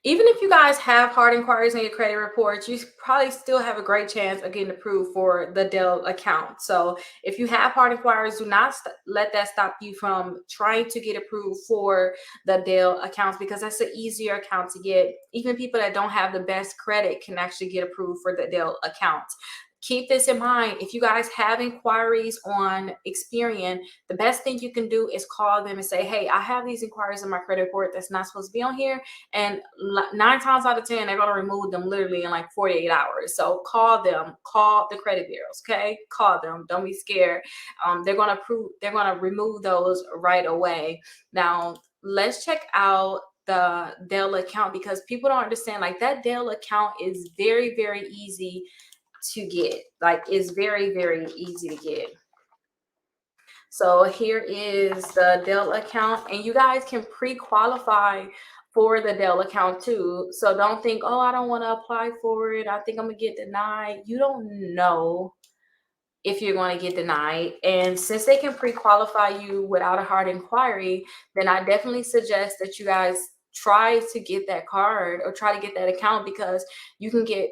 even if you guys have hard inquiries on your credit reports, you probably still have a great chance of getting approved for the Dell account. So if you have hard inquiries, do not let that stop you from trying to get approved for the Dell accounts, because that's an easier account to get. Even people that don't have the best credit can actually get approved for the Dell account. Keep this in mind. If you guys have inquiries on Experian, the best thing you can do is call them and say, hey, I have these inquiries on my credit report that's not supposed to be on here. And 9 times out of 10, they're going to remove them literally in like 48 hours. So call them, call the credit bureaus, okay? Call them. Don't be scared. They're going to remove those right away. Now, let's check out the Dell account, because people don't understand, like, that Dell account is very, very easy to get. Like, it's very, very easy to get. So here is the Dell account, and you guys can pre-qualify for the Dell account too. So don't think, oh, I don't want to apply for it, I think I'm gonna get denied. You don't know if you're going to get denied. And since they can pre-qualify you without a hard inquiry, then I definitely suggest that you guys try to get that card or try to get that account, because you can get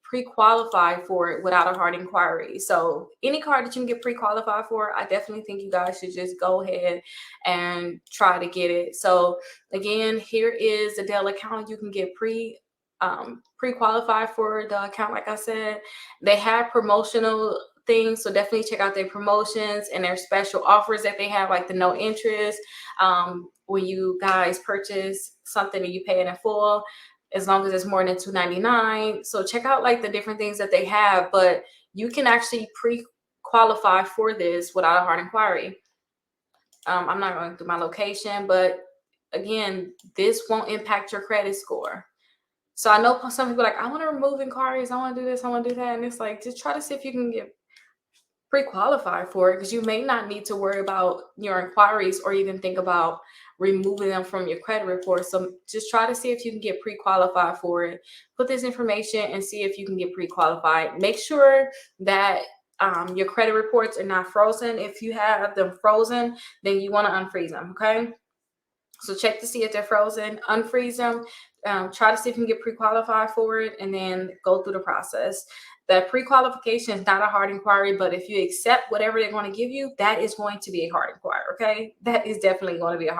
pre-qualified for it without a hard inquiry. So any card that you can get pre-qualified for, I definitely think you guys should just go ahead and try to get it. So again, here is the Dell account. You can get pre-qualified for the account. Like I said, they have promotional things, so definitely check out their promotions and their special offers that they have, like the no interest when you guys purchase something and you pay it in full, as long as it's more than $2.99. So check out like the different things that they have, but you can actually pre-qualify for this without a hard inquiry. I'm not going through my location, but again, this won't impact your credit score. So I know some people are like, I want to remove inquiries, I want to do this, I want to do that. And it's like, just try to see if you can get pre-qualified for it, because you may not need to worry about your inquiries or even think about removing them from your credit report. So just try to see if you can get pre-qualified for it. Put this information and see if you can get pre-qualified. Make sure that your credit reports are not frozen. If you have them frozen, then you want to unfreeze them, okay? So check to see if they're frozen, unfreeze them, try to see if you can get pre-qualified for it, and then go through the process. The pre-qualification is not a hard inquiry, but if you accept whatever they're going to give you, that is going to be a hard inquiry, okay? That is definitely going to be a hard